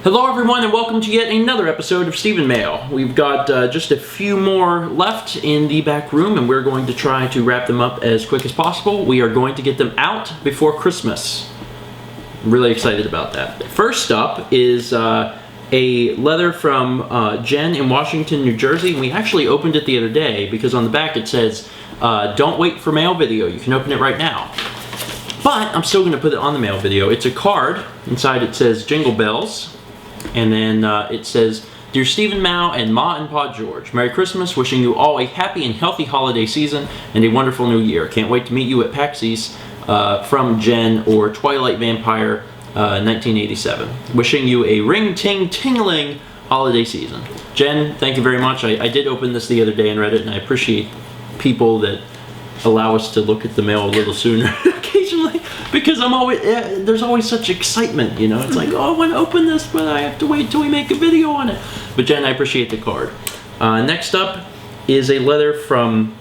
Hello everyone and welcome to yet another episode of StephenMail. We've got just a few more left in the back room and we're going to try to wrap them up as quick as possible. We are going to get them out before Christmas. I'm really excited about that. First up is a letter from Jen in Washington, New Jersey. We actually opened it the other day because on the back it says, don't wait for mail video, you can open it right now. But I'm still going to put it on the mail video. It's a card. Inside it says Jingle Bells. And then it says, Dear StephenMail and Ma and Pa George, Merry Christmas, wishing you all a happy and healthy holiday season and a wonderful new year. Can't wait to meet you at PAX East from Jen or Twilight Vampire 1987. Wishing you a ring-ting-tingling holiday season. Jen, thank you very much. I did open this the other day and read it, and I appreciate people that allow us to look at the mail a little sooner occasionally, because there's always such excitement, you know. It's like, oh, I want to open this, but I have to wait till we make a video on it. But Jen, I appreciate the card. Next up is a letter from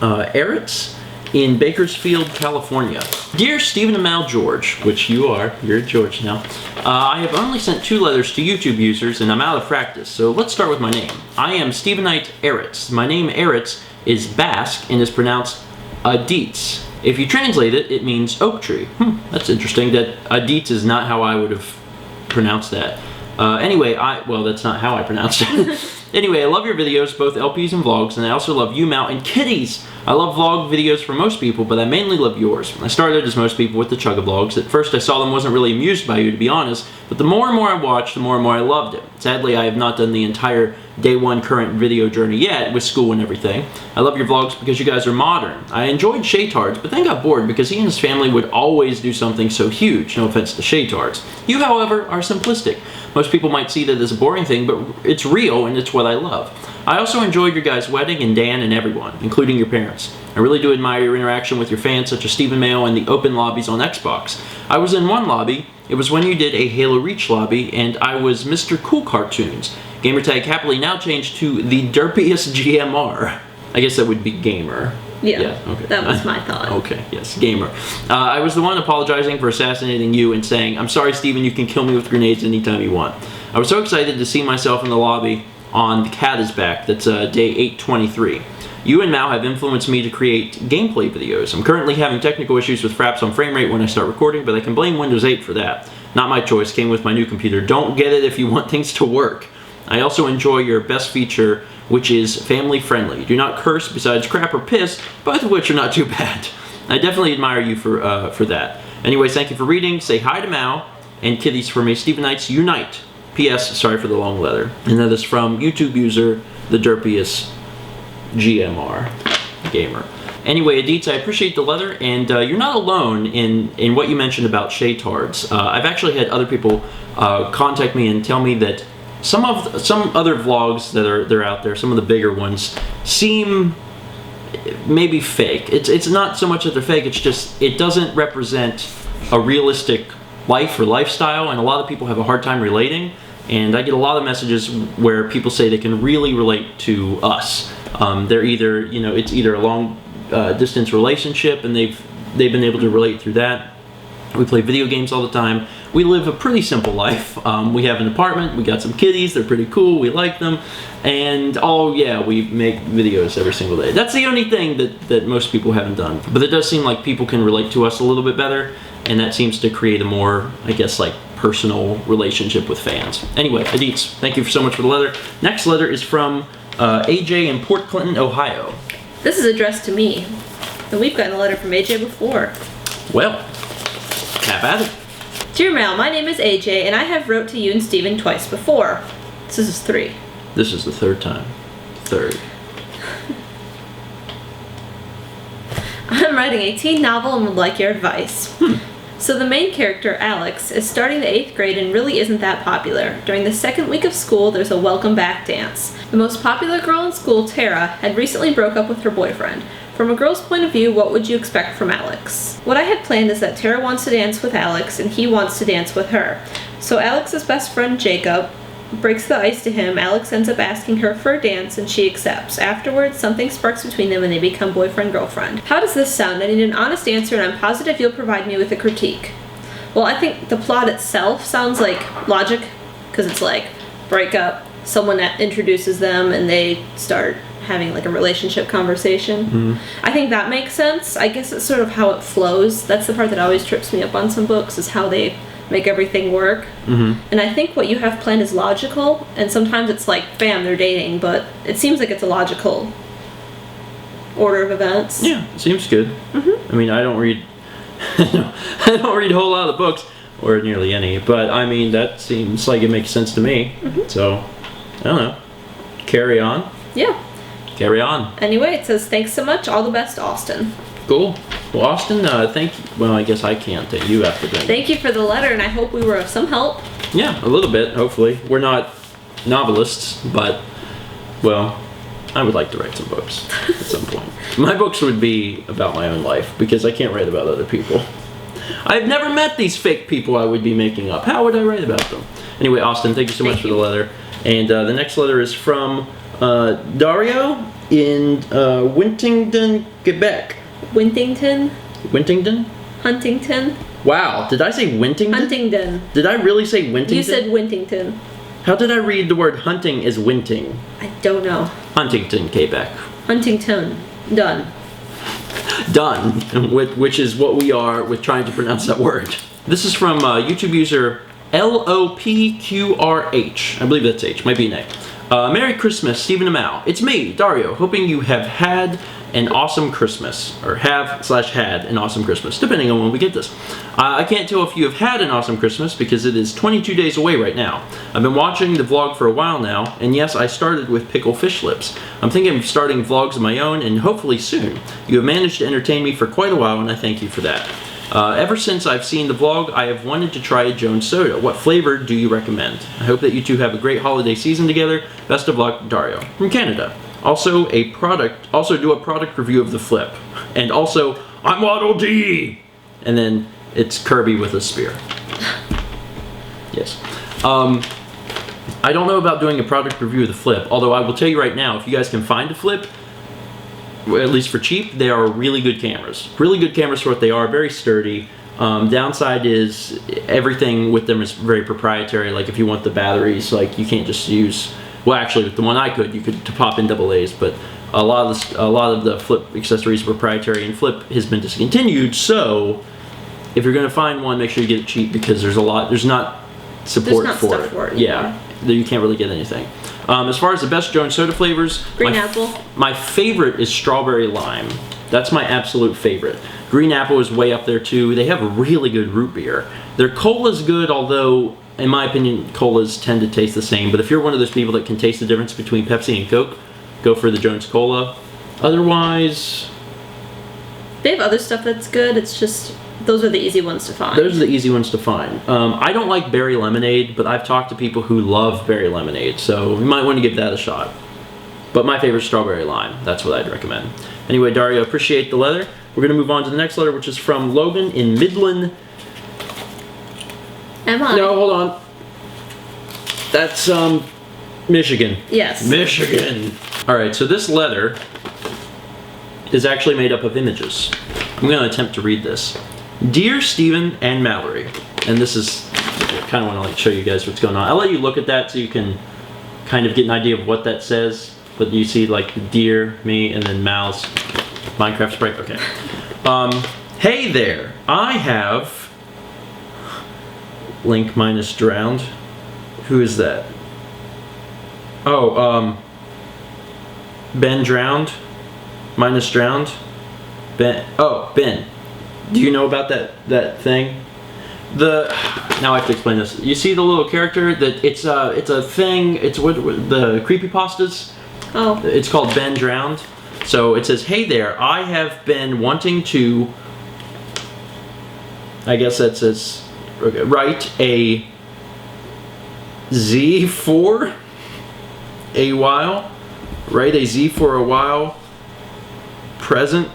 Aritz in Bakersfield, California. Dear StephenMail George, which you're George now, I have only sent 2 letters to YouTube users and I'm out of practice, so let's start with my name. I am Stephenite Aritz. My name Aritz is Basque and is pronounced Aritz. If you translate it, it means oak tree. That's interesting that Aritz is not how I would have pronounced that. Anyway, well, that's not how I pronounced it. Anyway, I love your videos, both LPs and vlogs, and I also love you, Mal, and kitties. I love vlog videos for most people, but I mainly love yours. I started, as most people, with the Chug-a-Vlogs. At first, I saw them, wasn't really amused by you, to be honest, but the more and more I watched, the more and more I loved it. Sadly, I have not done the entire day one current video journey yet, with school and everything. I love your vlogs because you guys are modern. I enjoyed Shaytards, but then got bored because he and his family would always do something so huge. No offense to Shaytards. You, however, are simplistic. Most people might see that as a boring thing, but it's real and it's what I love. I also enjoyed your guys' wedding and Dan and everyone, including your parents. I really do admire your interaction with your fans such as StephenMail and the open lobbies on Xbox. I was in one lobby. It was when you did a Halo Reach lobby and I was Mr. Cool Cartoons. Gamertag happily now changed to the derpiest GMR. I guess that would be gamer. Yeah, okay. That was my thought. Okay, yes, gamer. I was the one apologizing for assassinating you and saying, I'm sorry, Stephen, you can kill me with grenades anytime you want. I was so excited to see myself in the lobby on The Cat is Back. That's day 823. You and Mal have influenced me to create gameplay videos. I'm currently having technical issues with fraps on frame rate when I start recording, but I can blame Windows 8 for that. Not my choice, came with my new computer. Don't get it if you want things to work. I also enjoy your best feature, which is family friendly. Do not curse besides crap or piss, both of which are not too bad. I definitely admire you for that. Anyways, thank you for reading. Say hi to Mal and kitties for me. Stephenites unite. P.S. Sorry for the long letter. And that is from YouTube user the derpiest GMR gamer. Anyway, Aritz, I appreciate the letter, and you're not alone in what you mentioned about Shaytards. I've actually had other people contact me and tell me that some other vlogs that are out there, some of the bigger ones, seem maybe fake. It's not so much that they're fake, it's just it doesn't represent a realistic life or lifestyle, and a lot of people have a hard time relating. And I get a lot of messages where people say they can really relate to us. They're either, you know, it's either a long distance relationship and they've been able to relate through that. We play video games all the time. We live a pretty simple life. We have an apartment, we got some kitties, they're pretty cool, we like them, and oh yeah, we make videos every single day. That's the only thing that most people haven't done. But it does seem like people can relate to us a little bit better, and that seems to create a more, I guess, like personal relationship with fans. Anyway, Aritz, thank you so much for the letter. Next letter is from AJ in Port Clinton, Ohio. This is addressed to me, and we've gotten a letter from AJ before. Well, have at it. Dear Mal, my name is AJ, and I have wrote to you and Stephen twice before. This is 3. This is the 3rd time. 3rd. I'm writing a teen novel and would like your advice. So the main character, Alex, is starting the 8th grade and really isn't that popular. During the 2nd week of school, there's a welcome back dance. The most popular girl in school, Tara, had recently broke up with her boyfriend. From a girl's point of view, what would you expect from Alex? What I had planned is that Tara wants to dance with Alex and he wants to dance with her. So Alex's best friend, Jacob, breaks the ice to him. Alex ends up asking her for a dance and she accepts. Afterwards, something sparks between them and they become boyfriend-girlfriend. How does this sound? I need an honest answer and I'm positive you'll provide me with a critique. Well, I think the plot itself sounds like logic because it's like break up, someone introduces them, and they start having like a relationship conversation. I think that makes sense. I guess it's sort of how it flows. That's the part that always trips me up on some books, is how they make everything work. And I think what you have planned is logical, and sometimes it's like, bam, they're dating, but it seems like it's a logical order of events. Yeah, seems good. I mean, I don't read I don't read a whole lot of books, or nearly any, but I mean, that seems like it makes sense to me. So, I don't know. Carry on. Yeah. Carry on. Anyway, it says, thanks so much. All the best, Austin. Cool. Well, Austin, thank you. Well, I guess I can't. You have to thank. Thank you for the letter, and I hope we were of some help. Yeah, a little bit, hopefully. We're not novelists, but, well, I would like to write some books at some point. My books would be about my own life, because I can't write about other people. I've never met these fake people I would be making up. How would I write about them? Anyway, Austin, thank you so much for the letter. And the next letter is from Dario in Wintington, Quebec. Wintington? Wintington? Huntington? Wow, did I say Wintington? Huntington. Did I really say Wintington? You said Wintington. How did I read the word hunting as winting? I don't know. Huntington, Quebec. Huntington. Done. Done, which is what we are with trying to pronounce that word. This is from YouTube user LOPQRH. I believe that's H, might be an A. Merry Christmas, StephenMail. It's me, Dario, hoping you have had an awesome Christmas, or have/had an awesome Christmas, depending on when we get this. I can't tell if you have had an awesome Christmas because it is 22 days away right now. I've been watching the vlog for a while now, and yes, I started with pickle fish lips. I'm thinking of starting vlogs of my own, and hopefully soon. You have managed to entertain me for quite a while, and I thank you for that. Ever since I've seen the vlog, I have wanted to try a Jones soda. What flavor do you recommend? I hope that you two have a great holiday season together. Best of luck, Dario. From Canada. Also do a product review of the flip. And also, I'm Waddle Dee! And then it's Kirby with a spear. Yes. I don't know about doing a product review of the flip, although I will tell you right now, if you guys can find a flip, at least for cheap, they are really good cameras. Really good cameras for what they are, very sturdy. Downside is everything with them is very proprietary. Like if you want the batteries, like you can't just use, well actually with the one I could, you could pop in AA's, but a lot of the flip accessories are proprietary, and flip has been discontinued, so if you're gonna find one, make sure you get it cheap because there's not support for it. Yeah, you can't really get anything. As far as the best Jones soda flavors, Green apple. My favorite is strawberry lime. That's my absolute favorite. Green apple is way up there too. They have a really good root beer. Their cola's good, although in my opinion, colas tend to taste the same. But if you're one of those people that can taste the difference between Pepsi and Coke, go for the Jones Cola. Otherwise, they have other stuff that's good. It's just those are the easy ones to find. Those are the easy ones to find. I don't like berry lemonade, but I've talked to people who love berry lemonade, so you might want to give that a shot. But my favorite is strawberry lime. That's what I'd recommend. Anyway, Dario, appreciate the letter. We're going to move on to the next letter, which is from Logan in Midland. Am I? No, hold on. That's Michigan. Yes. Michigan. All right, so this letter is actually made up of images. I'm going to attempt to read this. Dear Stephen and Mallory, and this is, I kind of want to like show you guys what's going on. I'll let you look at that so you can kind of get an idea of what that says. But you see like dear, me, and then Mal's Minecraft sprite. Okay. Hey there, I have Link minus drowned. Who is that? Oh, Ben drowned minus drowned. Ben. Oh, Ben. Do you know about that thing? Now I have to explain this. You see the little character that it's a thing. It's what the creepypastas. Oh. It's called Ben Drowned. So it says, hey there, I have been wanting to, I guess that says, write a Z for a while. Write a Z for a while. Present.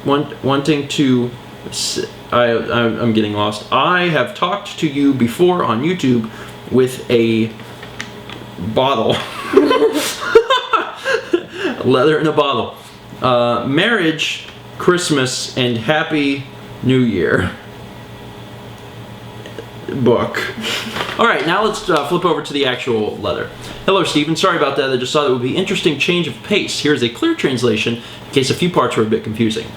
Wanting to, I'm getting lost. I have talked to you before on YouTube with a bottle. Leather in a bottle. Marriage, Christmas, and Happy New Year. book. All right, now let's flip over to the actual letter. Hello, Stephen. Sorry about that. I just thought it would be interesting change of pace. Here's a clear translation in case a few parts were a bit confusing.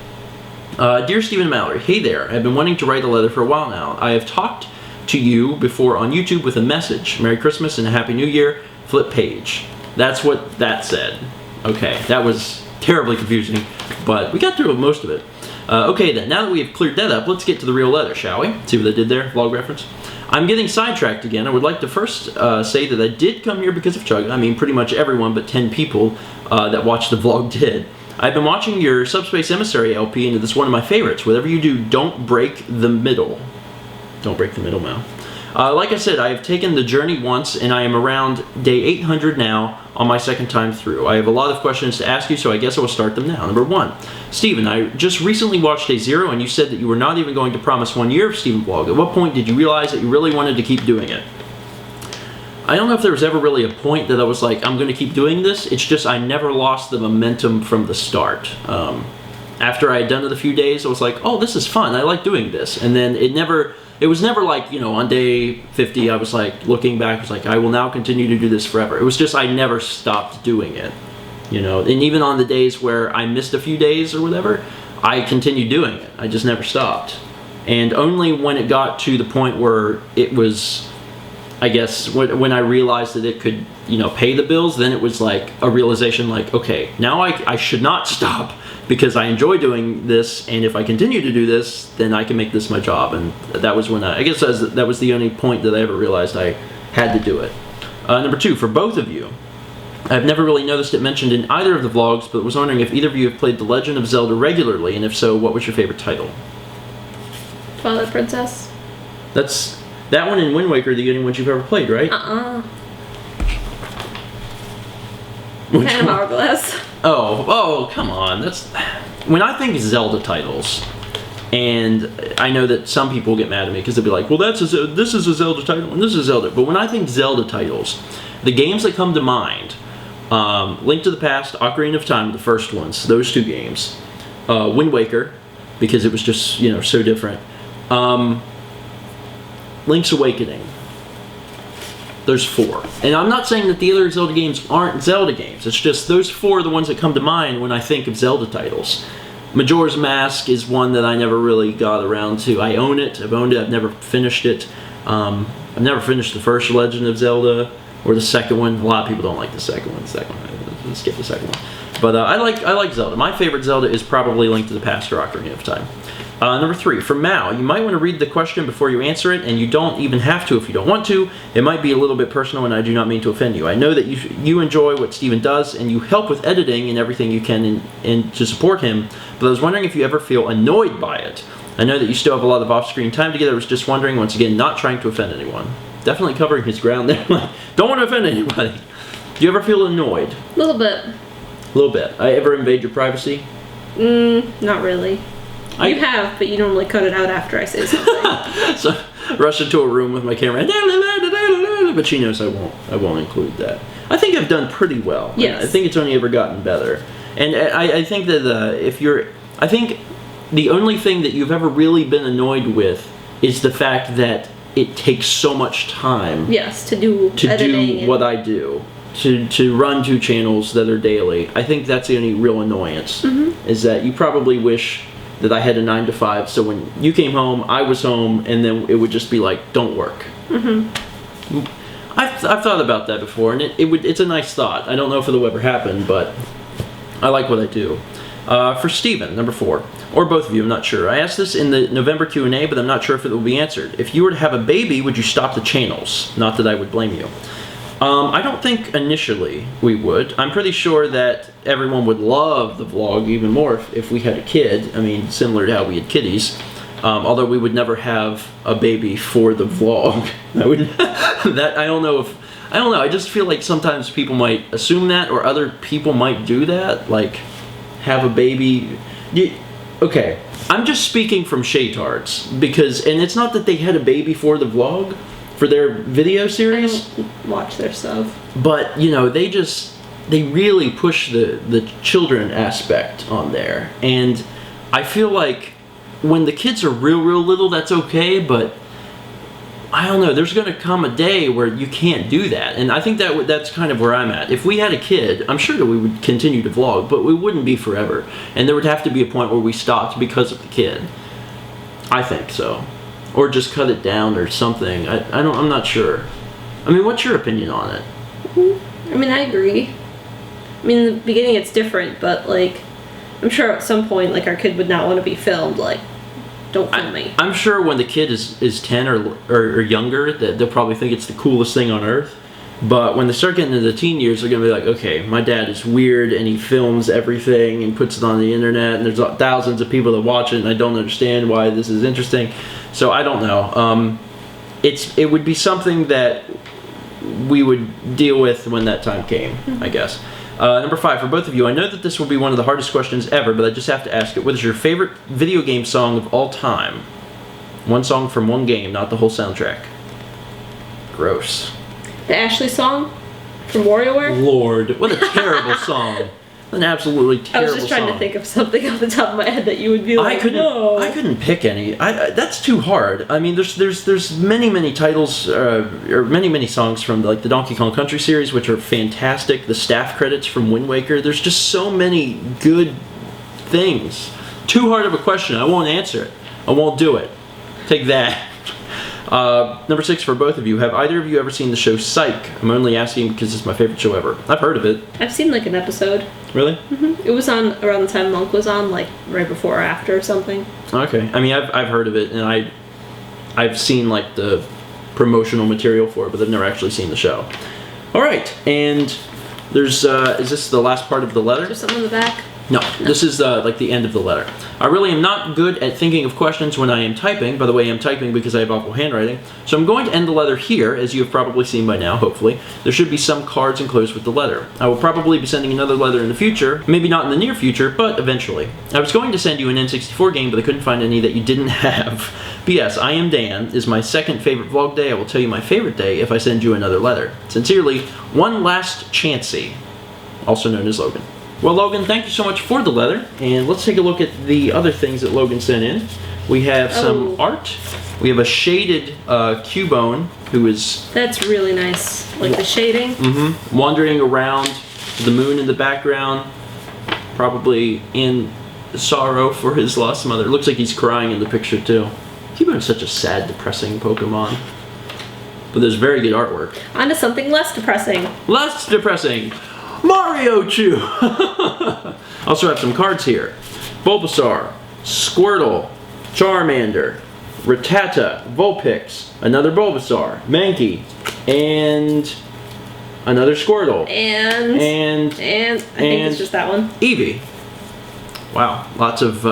Dear Stephen and Mallory, hey there. I've been wanting to write a letter for a while now. I have talked to you before on YouTube with a message. Merry Christmas and a Happy New Year. Flip page. That's what that said. Okay, that was terribly confusing, but we got through most of it. Okay then, now that we have cleared that up, let's get to the real letter, shall we? See what I did there? Vlog reference. I'm getting sidetracked again. I would like to first say that I did come here because of Chug. I mean, pretty much everyone but 10 people that watched the vlog did. I've been watching your Subspace Emissary LP, and it's one of my favorites. Whatever you do, don't break the middle. Don't break the middle, Mal. Like I said, I have taken the journey once, and I am around day 800 now on my second time through. I have a lot of questions to ask you, so I guess I will start them now. Number 1. Stephen, I just recently watched Day 0, and you said that you were not even going to promise 1 year of Stephen Vlog. At what point did you realize that you really wanted to keep doing it? I don't know if there was ever really a point that I was like, I'm going to keep doing this. It's just I never lost the momentum from the start. After I had done it a few days, I was like, oh, this is fun. I like doing this. And then it was never like, on day 50, I was like, looking back, I was like, I will now continue to do this forever. It was just I never stopped doing it. And even on the days where I missed a few days or whatever, I continued doing it. I just never stopped. And only when it got to the point where it was, I guess, when I realized that it could, pay the bills, then it was like a realization like, okay, now I should not stop because I enjoy doing this, and if I continue to do this, then I can make this my job. And that was when I guess that was the only point that I ever realized I had to do it. Number 2, for both of you, I've never really noticed it mentioned in either of the vlogs, but was wondering if either of you have played The Legend of Zelda regularly, and if so, what was your favorite title? Twilight Princess. That's that one and Wind Waker, the only ones you've ever played, right? Phantom Hourglass. Oh, come on. That's when I think Zelda titles, and I know that some people get mad at me because they'll be like, well, this is a Zelda title and this is Zelda. But when I think Zelda titles, the games that come to mind, Link to the Past, Ocarina of Time, the first ones, those 2 games, Wind Waker, because it was just, so different, Link's Awakening. There's 4. And I'm not saying that the other Zelda games aren't Zelda games. It's just those 4 are the ones that come to mind when I think of Zelda titles. Majora's Mask is one that I never really got around to. I own it. I've owned it. I've never finished it. I've never finished the first Legend of Zelda or the second one. A lot of people don't like the second one. Let's skip the second one. But I like Zelda. My favorite Zelda is probably Link to the Past or Ocarina of Time. Number 3, from Mao, you might want to read the question before you answer it, and you don't even have to if you don't want to. It might be a little bit personal, and I do not mean to offend you. I know that you enjoy what Stephen does, and you help with editing and everything you can and to support him, but I was wondering if you ever feel annoyed by it. I know that you still have a lot of off-screen time together. I was just wondering, once again, not trying to offend anyone. Definitely covering his ground there. Don't want to offend anybody. Do you ever feel annoyed? A little bit. A little bit. I ever invade your privacy? Not really. You have, but you normally cut it out after I say something. So, rush into a room with my camera, but she knows I won't include that. I think I've done pretty well. Yes. I think it's only ever gotten better. And I think that I think the only thing that you've ever really been annoyed with is the fact that it takes so much time. Yes, to do what I do. To run 2 channels that are daily. I think that's the only real annoyance. Is that you probably wish that I had a 9 to 5, so when you came home, I was home, and then it would just be like, don't work. I've thought about that before, and it's a nice thought. I don't know if it'll ever happen, but I like what I do. For Stephen, number 4, or both of you, I'm not sure. I asked this in the November Q&A, but I'm not sure if it will be answered. If you were to have a baby, would you stop the channels? Not that I would blame you. I don't think initially we would. I'm pretty sure that everyone would love the vlog even more if we had a kid. I mean, similar to how we had kitties. Although we would never have a baby for the vlog. I don't know. I just feel like sometimes people might assume that, or other people might do that. Like, have a baby. Okay, I'm just speaking from Shaytards because, and it's not that they had a baby for the vlog. For their video series. I don't watch their stuff. But, they really push the children aspect on there. And I feel like when the kids are real little, that's okay, but I don't know. There's going to come a day where you can't do that, and I think that's kind of where I'm at. If we had a kid, I'm sure that we would continue to vlog, but we wouldn't be forever, and there would have to be a point where we stopped because of the kid. I think so, or just cut it down or something. I'm not sure. I mean, what's your opinion on it? I mean, I agree. I mean, in the beginning it's different, but like, I'm sure at some point, like, our kid would not want to be filmed. Like, don't film me. I'm sure when the kid is 10 or younger, that they'll probably think it's the coolest thing on earth. But when they start getting into the teen years, they're going to be like, okay, my dad is weird and he films everything and puts it on the internet, and there's thousands of people that watch it, and I don't understand why this is interesting. So I don't know. It would be something that we would deal with when that time came, I guess. Number 5, for both of you, I know that this will be one of the hardest questions ever, but I just have to ask it. What is your favorite video game song of all time? One song from one game, not the whole soundtrack. Gross. The Ashley song from WarioWare? Lord, what a terrible song. An absolutely terrible song. I was just trying to think of something off the top of my head that you would be like, no. I couldn't pick any. That's too hard. I mean, there's many titles, or many songs from like the Donkey Kong Country series, which are fantastic. The staff credits from Wind Waker. There's just so many good things. Too hard of a question. I won't answer it. I won't do it. Take that. Number 6, for both of you, have either of you ever seen the show Psych? I'm only asking because it's my favorite show ever. I've heard of it. I've seen like an episode. Really? Mm-hmm. It was on around the time Monk was on, like right before or after or something. Okay. I mean, I've heard of it, and I've seen like the promotional material for it, but I've never actually seen the show. All right, and there's is this the last part of the letter? Is there something in the back? No, this is like the end of the letter. I really am not good at thinking of questions when I am typing. By the way, I'm typing because I have awful handwriting. So I'm going to end the letter here, as you have probably seen by now, hopefully. There should be some cards enclosed with the letter. I will probably be sending another letter in the future, maybe not in the near future, but eventually. I was going to send you an N64 game, but I couldn't find any that you didn't have. P.S. I Am Dan is my second favorite vlog day. I will tell you my favorite day if I send you another letter. Sincerely, One Last Chancey, also known as Logan. Well, Logan, thank you so much for the letter, and let's take a look at the other things that Logan sent in. We have some art. We have a shaded Cubone who is... That's really nice. Like the shading. Mm-hmm. Wandering around, the moon in the background, probably in sorrow for his lost mother. It looks like he's crying in the picture, too. Cubone's such a sad, depressing Pokemon. But there's very good artwork. On to something less depressing. Less depressing! Mario Chew! Also have some cards here. Bulbasaur, Squirtle, Charmander, Rattata, Vulpix, another Bulbasaur, Mankey, and another Squirtle. And I think it's just that one. Eevee. Wow, lots of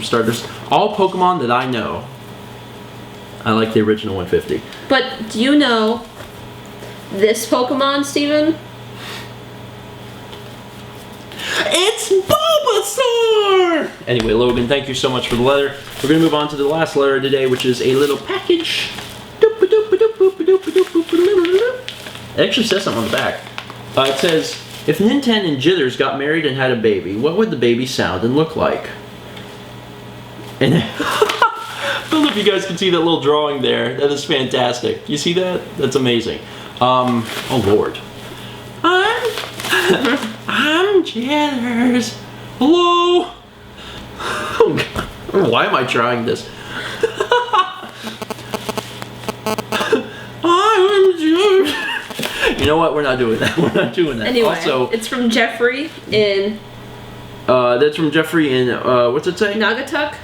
starters. All Pokemon that I know. I like the original 150. But do you know this Pokemon, Steven? It's Bulbasaur! Anyway, Logan, thank you so much for the letter. We're going to move on to the last letter today, which is a little package. It actually says something on the back. It says, if Ninten and Jithers got married and had a baby, what would the baby sound and look like? And I don't know if you guys can see that little drawing there. That is fantastic. You see that? That's amazing. Oh, Lord. I'm Jithers. Hello. Oh, God. Why am I trying this? I'm Jithers. You know what? We're not doing that. We're not doing that. Anyway, also, it's from Jeffrey in... that's from Jeffrey in, what's it say? Naugatuck,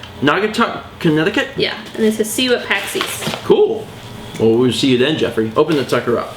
Connecticut? Yeah, and it says, see you at PAX East. Cool. Well, we'll see you then, Jeffrey. Open the sucker up.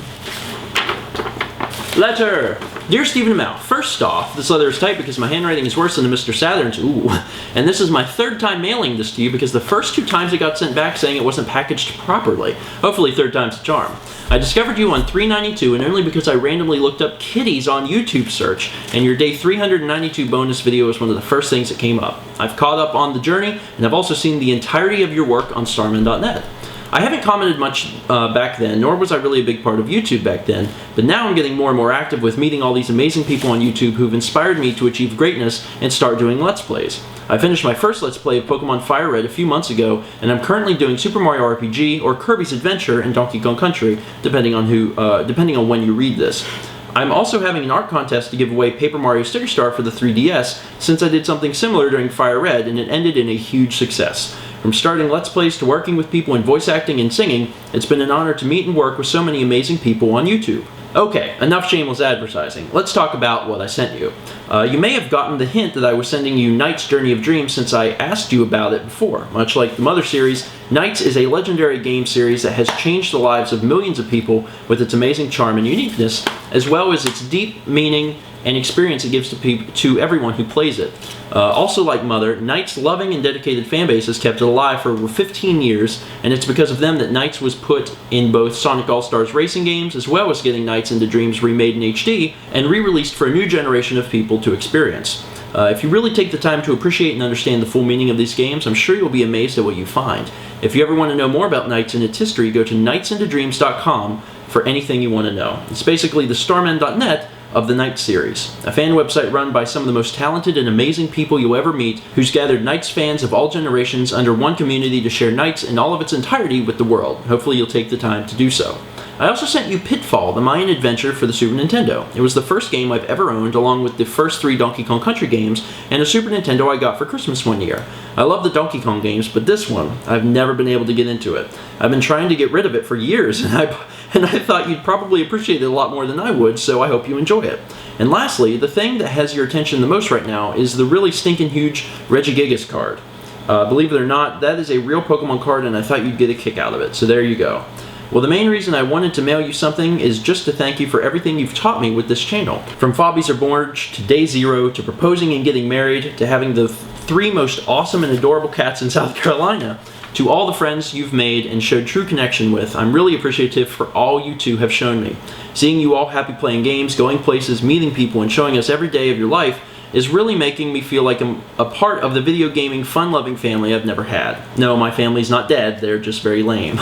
Letter! Dear StephenMail, first off, this letter is typed because my handwriting is worse than Mr. Saturn's. Ooh. And this is my third time mailing this to you because the first 2 times it got sent back saying it wasn't packaged properly. Hopefully third time's a charm. I discovered you on 392 and only because I randomly looked up kitties on YouTube search, and your day 392 bonus video was one of the first things that came up. I've caught up on the journey, and I've also seen the entirety of your work on starman.net. I haven't commented much back then, nor was I really a big part of YouTube back then, but now I'm getting more and more active with meeting all these amazing people on YouTube who've inspired me to achieve greatness and start doing Let's Plays. I finished my first Let's Play of Pokemon Fire Red a few months ago, and I'm currently doing Super Mario RPG or Kirby's Adventure and Donkey Kong Country, depending on when you read this. I'm also having an art contest to give away Paper Mario Sticker Star for the 3DS, since I did something similar during Fire Red, and it ended in a huge success. From starting Let's Plays to working with people in voice acting and singing, it's been an honor to meet and work with so many amazing people on YouTube. Okay, enough shameless advertising. Let's talk about what I sent you. You may have gotten the hint that I was sending you Knight's Journey of Dreams since I asked you about it before. Much like the Mother series, Knight's is a legendary game series that has changed the lives of millions of people with its amazing charm and uniqueness, as well as its deep meaning and experience it gives to everyone who plays it. Also like Mother, Knight's loving and dedicated fanbase has kept it alive for over 15 years, and it's because of them that Knight's was put in both Sonic All-Stars racing games, as well as getting Knight's into Dreams remade in HD, and re-released for a new generation of people to experience. If you really take the time to appreciate and understand the full meaning of these games, I'm sure you'll be amazed at what you find. If you ever want to know more about Knight's and its history, go to knightsintodreams.com for anything you want to know. It's basically the starman.net of the Knights series, a fan website run by some of the most talented and amazing people you'll ever meet, who's gathered Knights fans of all generations under one community to share Knights in all of its entirety with the world. Hopefully you'll take the time to do so. I also sent you Pitfall, the Mayan adventure for the Super Nintendo. It was the first game I've ever owned, along with the first 3 Donkey Kong Country games, and a Super Nintendo I got for Christmas one year. I love the Donkey Kong games, but this one, I've never been able to get into it. I've been trying to get rid of it for years, and I thought you'd probably appreciate it a lot more than I would, so I hope you enjoy it. And lastly, the thing that has your attention the most right now is the really stinking huge Regigigas card. Believe it or not, that is a real Pokemon card, and I thought you'd get a kick out of it, so there you go. Well, the main reason I wanted to mail you something is just to thank you for everything you've taught me with this channel. From Fobbies Are Born to Day Zero, to proposing and getting married, to having the 3 most awesome and adorable cats in South Carolina, to all the friends you've made and showed true connection with, I'm really appreciative for all you two have shown me. Seeing you all happy playing games, going places, meeting people, and showing us every day of your life is really making me feel like I'm a part of the video gaming, fun-loving family I've never had. No, my family's not dead, they're just very lame.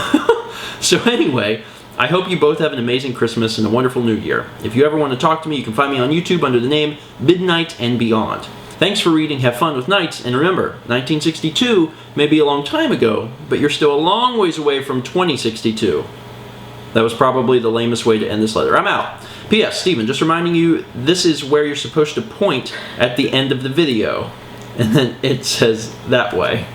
So anyway, I hope you both have an amazing Christmas and a wonderful New Year. If you ever want to talk to me, you can find me on YouTube under the name Midnight and Beyond. Thanks for reading, have fun with Knights, and remember, 1962 may be a long time ago, but you're still a long ways away from 2062. That was probably the lamest way to end this letter. I'm out. P.S. Stephen, just reminding you, this is where you're supposed to point at the end of the video. And then it says that way.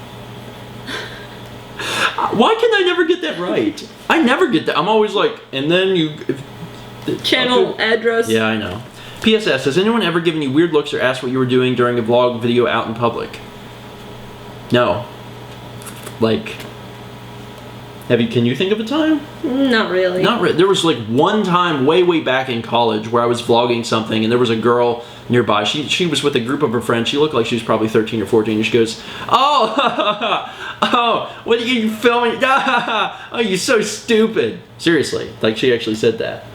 Why can I never get that right? I never get that. I'm always like, and then you... Channel address. Yeah, I know. PSS, has anyone ever given you weird looks or asked what you were doing during a vlog video out in public? No. Like, can you think of a time? Not really. Not really. There was like one time way back in college where I was vlogging something and there was a girl nearby. She was with a group of her friends. She looked like she was probably 13 or 14 and she goes, oh, what are you filming? Oh, you're so stupid. Seriously, like she actually said that.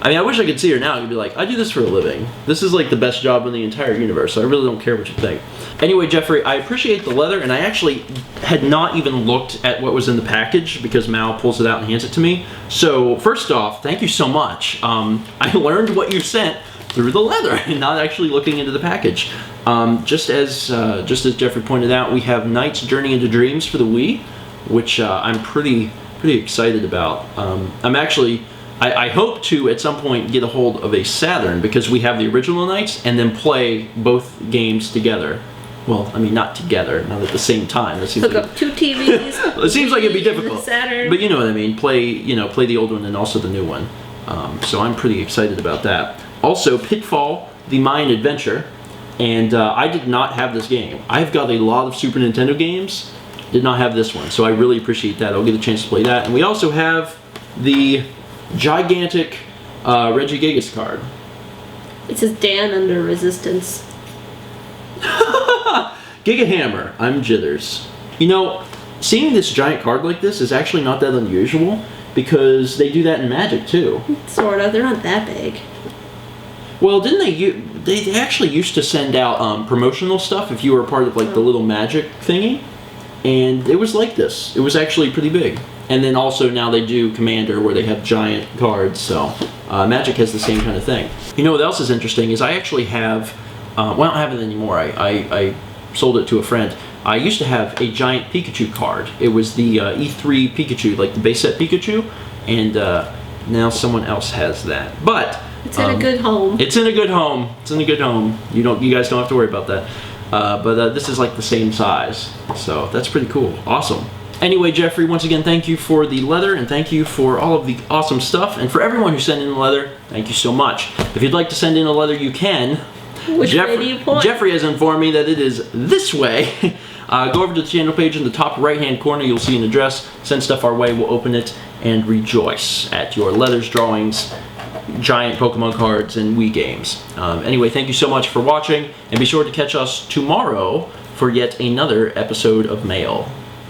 I mean, I wish I could see her now and be like, I do this for a living. This is like the best job in the entire universe, so I really don't care what you think. Anyway, Jeffrey, I appreciate the leather, and I actually had not even looked at what was in the package because Mal pulls it out and hands it to me. So, first off, thank you so much. I learned what you sent through the leather and not actually looking into the package. Just as Jeffrey pointed out, we have Knight's Journey into Dreams for the Wii, which I'm pretty excited about. I hope to, at some point, get a hold of a Saturn because we have the original Knights and then play both games together. Well, I mean, not together, not at the same time. That seems Hook up 2 TVs. It seems like it'd be difficult. Saturn. But you know what I mean. Play the old one and also the new one. So I'm pretty excited about that. Also, Pitfall, the Mayan adventure, and I did not have this game. I've got a lot of Super Nintendo games, did not have this one, so I really appreciate that. I'll get a chance to play that. And we also have the gigantic Regigigas card. It says Dan under resistance. Giga Hammer, I'm Jithers. You know, seeing this giant card like this is actually not that unusual because they do that in Magic too. Sorta, they're not that big. Well, didn't they actually used to send out promotional stuff if you were a part of like the little Magic thingy, and it was like this. It was actually pretty big. And then also now they do Commander where they have giant cards, so Magic has the same kind of thing. You know what else is interesting is I actually have, well, I don't have it anymore. I sold it to a friend. I used to have a giant Pikachu card. It was the E3 Pikachu, like the base set Pikachu, and now someone else has that. But it's in a good home. It's in a good home. It's in a good home. You guys don't have to worry about that. But this is like the same size, so that's pretty cool. Awesome. Anyway, Jeffrey, once again, thank you for the leather, and thank you for all of the awesome stuff. And for everyone who sent in the leather, thank you so much. If you'd like to send in a leather, you can. Which way do you point? Jeffrey has informed me that it is this way. Go over to the channel page in the top right-hand corner. You'll see an address. Send stuff our way. We'll open it and rejoice at your leathers, drawings, giant Pokemon cards, and Wii games. Anyway, thank you so much for watching, and be sure to catch us tomorrow for yet another episode of Mail.